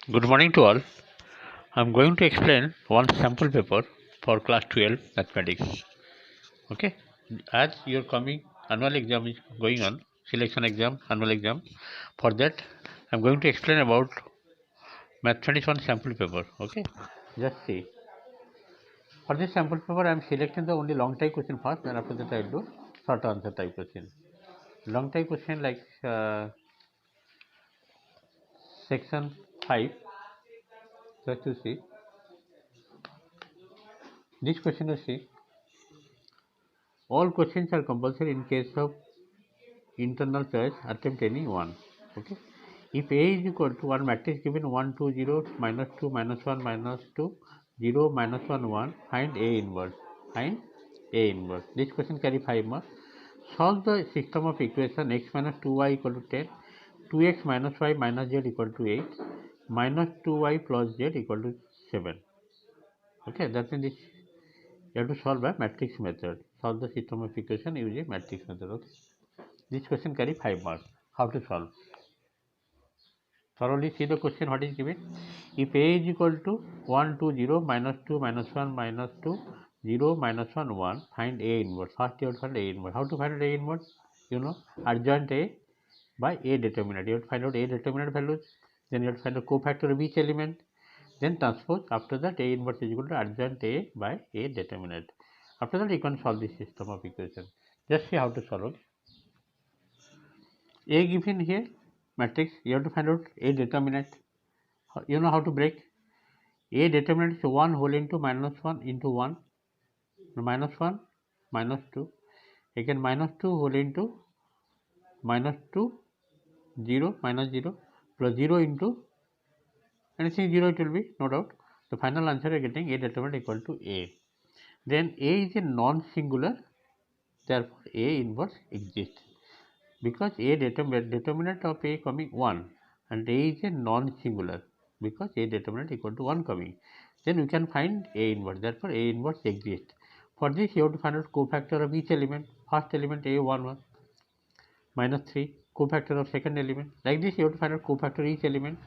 Good morning to all. I'm going to explain one sample paper for class 12 mathematics. Okay, as your coming annual exam is going on, selection exam, annual exam, for that I'm going to explain about mathematics one sample paper. Okay, just see. For this sample paper, I'm selecting the only long type question first, then after that I'll do short answer type question. Long type question like section 5, just to see. This question is see. All questions are compulsory in case of internal choice, attempt any one. Okay. If A is equal to one matrix given 1 2 0 minus 2 minus 1 minus 2 0 minus 1 1, find A inverse. Find A inverse. This question carry 5 marks. Solve the system of equation x minus 2y equal to 10, 2x minus y minus z equal to 8, minus 2y plus z equal to 7. Okay, that means this you have to solve by matrix method. Solve the system of equation using matrix method. Okay. This question carry 5 marks. How to solve? Thoroughly see the question what is given. If A is equal to 1 2 0 minus 2 minus 1 minus 2 0 minus 1 1, find A inverse. First you have to find A inverse. How to find A inverse? You know, adjoint A by A determinant. You have to find out A determinant values. Then you have to find the cofactor of each element. Then transpose. After that A inverse is equal to adjoint A by A determinant. After that you can solve this system of equation. Just see how to solve. A given here matrix, you have to find out A determinant. You know how to break. A determinant is 1 whole into minus 1 into 1, minus 1 minus 2, again minus 2 whole into minus 2 0 minus 0 plus 0 into anything 0 it will be, no doubt. The final answer is getting A determinant equal to A. Then A is a non-singular, therefore A inverse exists. Because A determinant of A coming 1 and A is a non-singular because A determinant equal to 1 coming. Then we can find A inverse. Therefore A inverse exists. For this you have to find out cofactor of each element. First element A11 minus 3, cofactor of second element. Like this you have to find out cofactor each element.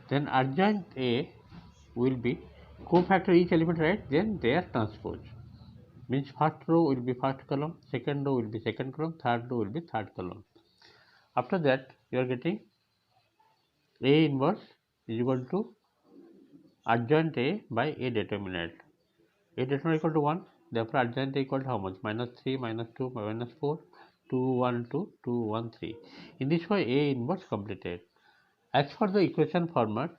Then adjoint A will be cofactor each element, right? Then they are transposed. Means first row will be first column, second row will be second column, third row will be third column. After that you are getting A inverse is equal to adjoint A by A determinant. A determinant equal to 1, therefore adjoint A equal to how much? Minus 3 minus 2 minus 4, 2 1 2 2 1 3. In this way A inverse completed. As for the equation format,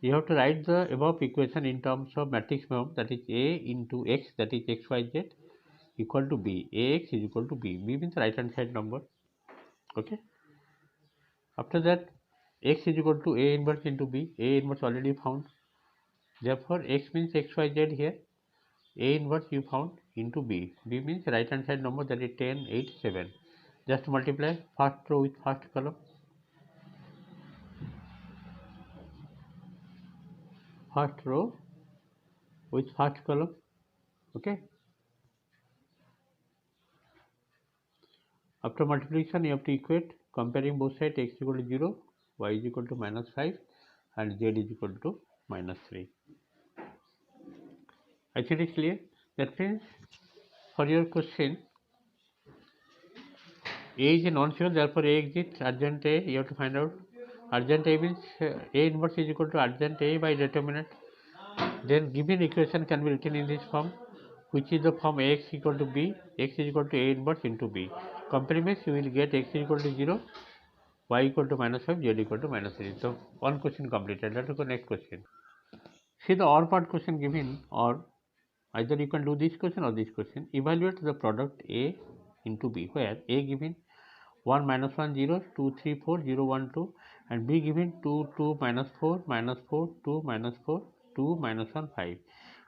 you have to write the above equation in terms of matrix form, that is A into x, that is x y z equal to B. Ax is equal to B. B means right hand side number. Okay. After that x is equal to A inverse into B. A inverse already found. Therefore x means x y z here. A inverse you found into B. B means right hand side number, that is 10 8 7. Just multiply first row with first column. First row with first column. Okay. After multiplication, you have to equate, comparing both sides, x equal to 0, y is equal to minus 5, and z is equal to minus 3. I think it's clear. That means for your question, A is a non-zero, therefore A exists. Adjoint A, you have to find out. Adjoint A means A inverse is equal to adjoint A by determinant. Then given equation can be written in this form, which is the form Ax equal to B, x is equal to A inverse into B. Complement, you will get x is equal to 0, y equal to minus 5, z equal to minus 3. So one question completed. Let us go next question. See the OR part question given, or either you can do this question or this question. Evaluate the product A into B, where A given 1 minus 1 0 2 3 4 0 1 2, and B given 2 2 minus 4 minus 4 2 minus 4 2 minus 1 5.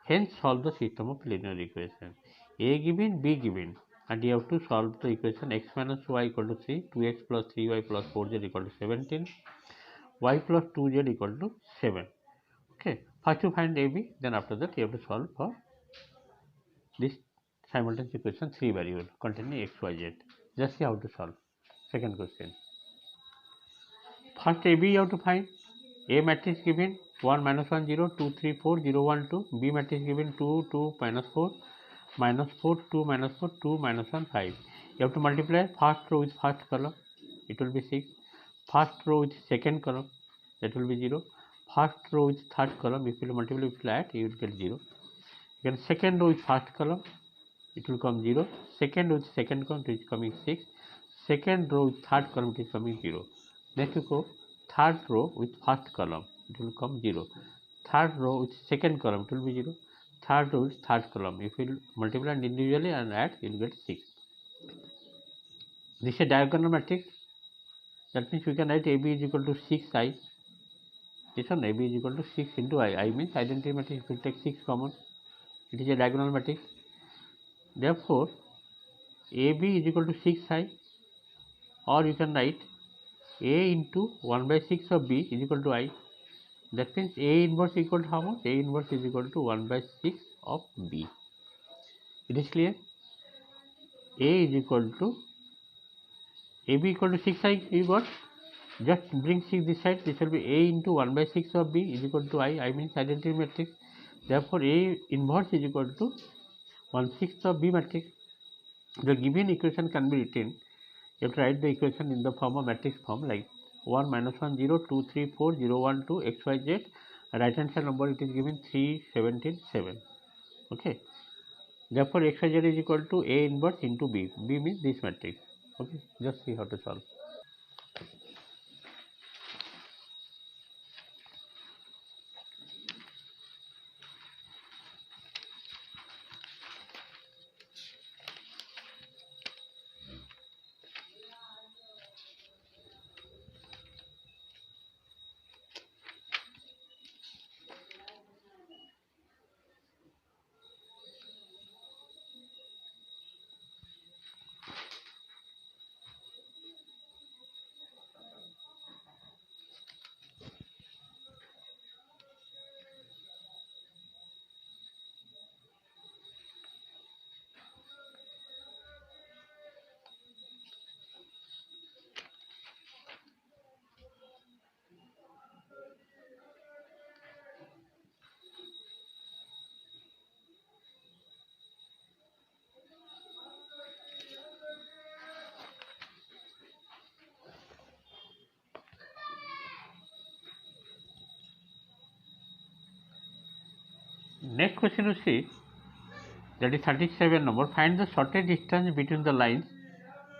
Hence solve the system of linear equation. A given, B given, and you have to solve the equation x minus y equal to 3, 2x plus 3y plus 4z equal to 17, y plus 2z equal to 7. Okay, first you find AB, then after that you have to solve for this simultaneous equation 3 variable containing x, y, z. Just see how to solve. Second question. First AB you have to find. A matrix given 1 minus 1 0 2 3 4 0 1 2. B matrix given 2 2 minus 4 minus 4 2 minus 4 2 minus 1 5. You have to multiply first row with first column, it will be 6. First row with second column, that will be 0. First row with third column, if you multiply flat, you will get 0. Then second row with first column, it will come 0. Second row with second column, it is coming 6. Second row with third column, it is coming 0. Next you go third row with first column, it will come 0. Third row with second column, it will be 0. Third row with third column, if you multiply individually and add, you will get 6. This is a diagonal matrix. That means we can write AB is equal to 6I. This one AB is equal to 6 into I. I means identity matrix, if we take 6 common, it is a diagonal matrix. Therefore, AB is equal to 6I, or you can write A into 1 by 6 of B is equal to I. That means A inverse equal to how much? A inverse is equal to 1 by 6 of B. It is clear? A is equal to AB equal to 6I, you got? Just bring 6 this side, this will be A into 1 by 6 of B is equal to I means identity matrix. Therefore, A inverse is equal to 1/6 of B matrix. The given equation can be written, you have to write the equation in the form of matrix form like 1 minus 1 0 2 3 4 0 1 2 x y z. Right hand side number it is given 3 17 7. Okay. Therefore, x y z is equal to A inverse into B. B means this matrix. Okay. Just see how to solve. Next question you see, that is 37 number. Find the shortest distance between the lines,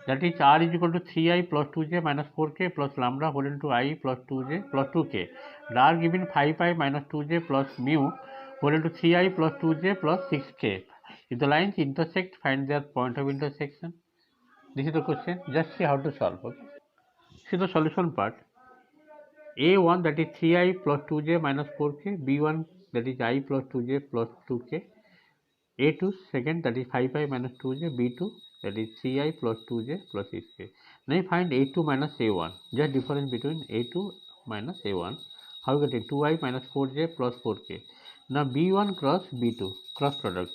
that is r is equal to 3I plus 2j minus 4k plus lambda whole into I plus 2j plus 2k. The r given 5I minus 2j plus mu whole into 3I plus 2j plus 6k. If the lines intersect, find their point of intersection. This is the question. Just see how to solve. Okay. See the solution part. A1 that is 3I plus 2j minus 4k. B1 that is I plus 2j plus 2k. A2 second that is 5I minus 2j. B2 that is 3I plus 2j plus 6k. Now you find A2 minus A1. Just difference between A2 minus A1. How you get it? 2I minus 4j plus 4k. Now B1 cross B2 cross product.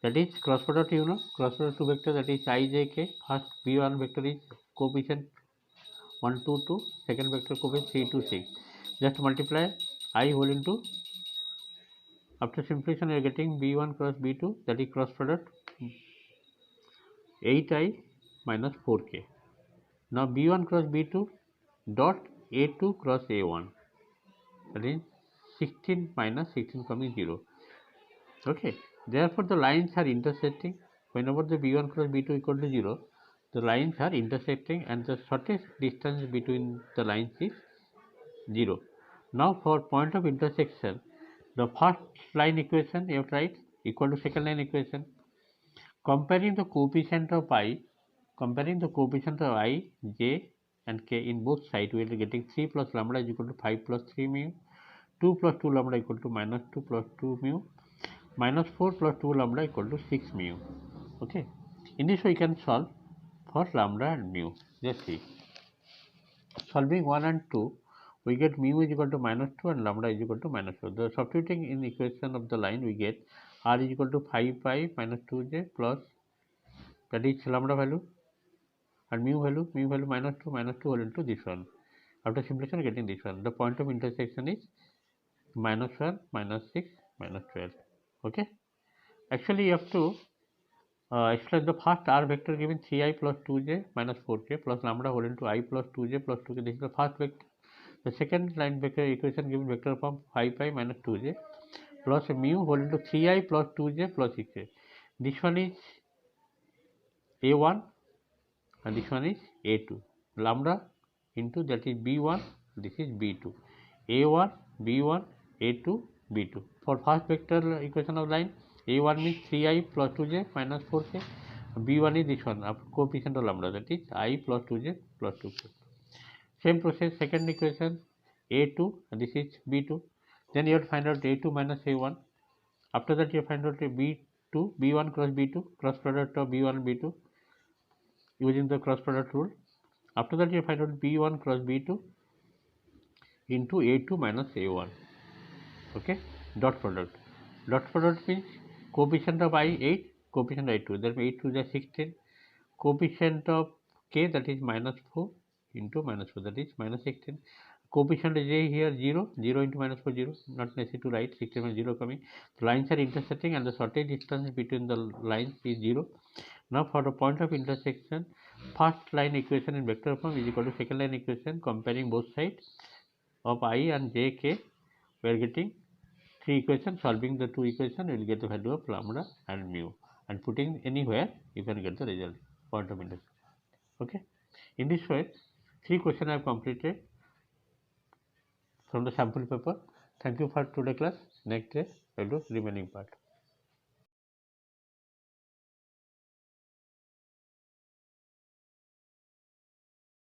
That is cross product, you know, cross product 2 vector, that is I j k. First B1 vector is coefficient 1 2 2. Second vector coefficient 3 2 6. Just multiply I whole into, after simplification you are getting B1 cross B2, that is cross product 8I minus 4k. Now B1 cross B2 dot A2 cross A1, that is 16 minus 16 coming 0. Okay. Therefore, the lines are intersecting. Whenever the B1 cross B2 equal to 0, the lines are intersecting and the shortest distance between the lines is 0. Now, for point of intersection, the first line equation you have to write equal to second line equation. Comparing the coefficient of I, j and k in both sides, we are getting 3 plus lambda is equal to 5 plus 3 mu, 2 plus 2 lambda equal to minus 2 plus 2 mu, minus 4 plus 2 lambda equal to 6 mu. Okay. In this way, you can solve for lambda and mu. Just see. Solving 1 and 2, we get mu is equal to minus 2 and lambda is equal to minus 4. The substituting in equation of the line, we get r is equal to 5 pi minus 2j plus, that is lambda value, and mu value minus 2 whole into this one. After simplification, getting this one. The point of intersection is -1, -6, -12. Okay. Actually, you have to extract the first r vector given 3i plus 2j minus 4k plus lambda whole into I plus 2j plus 2k. This is the first vector. The second line vector equation given vector form 5 pi minus 2j plus mu whole into 3i plus 2j plus 6k. This one is a1 and this one is a2. Lambda into that is b1, this is b2. a1, b1, a2, b2. For first vector equation of line, a1 means 3i plus 2j minus 4k. b1 is this one, coefficient of lambda, that is I plus 2j plus 2k. Same process, second equation, a2 and this is b2. Then you have to find out a2 minus a1. After that you find out a b2, b1 cross b2, cross product of b1 and b2 using the cross product rule. After that you find out b1 cross b2 into a2 minus a1. Okay, dot product. Dot product means coefficient of I 8, coefficient I 2. That means 8 to the 16. Coefficient of k, that is -4 into -4, that is -16. Coefficient of j here 0, 0 into -4, 0. Not necessary to write 16 minus 0 coming. The lines are intersecting and the shortest distance between the lines is 0. Now for the point of intersection, first line equation in vector form is equal to second line equation. Comparing both sides of I and j k, we are getting three equations. Solving the two equations, we will get the value of lambda and mu, and putting anywhere you can get the result, point of intersection. Okay, in this way 3 questions I have completed from the sample paper. Thank you for today class. Next day I will do remaining part.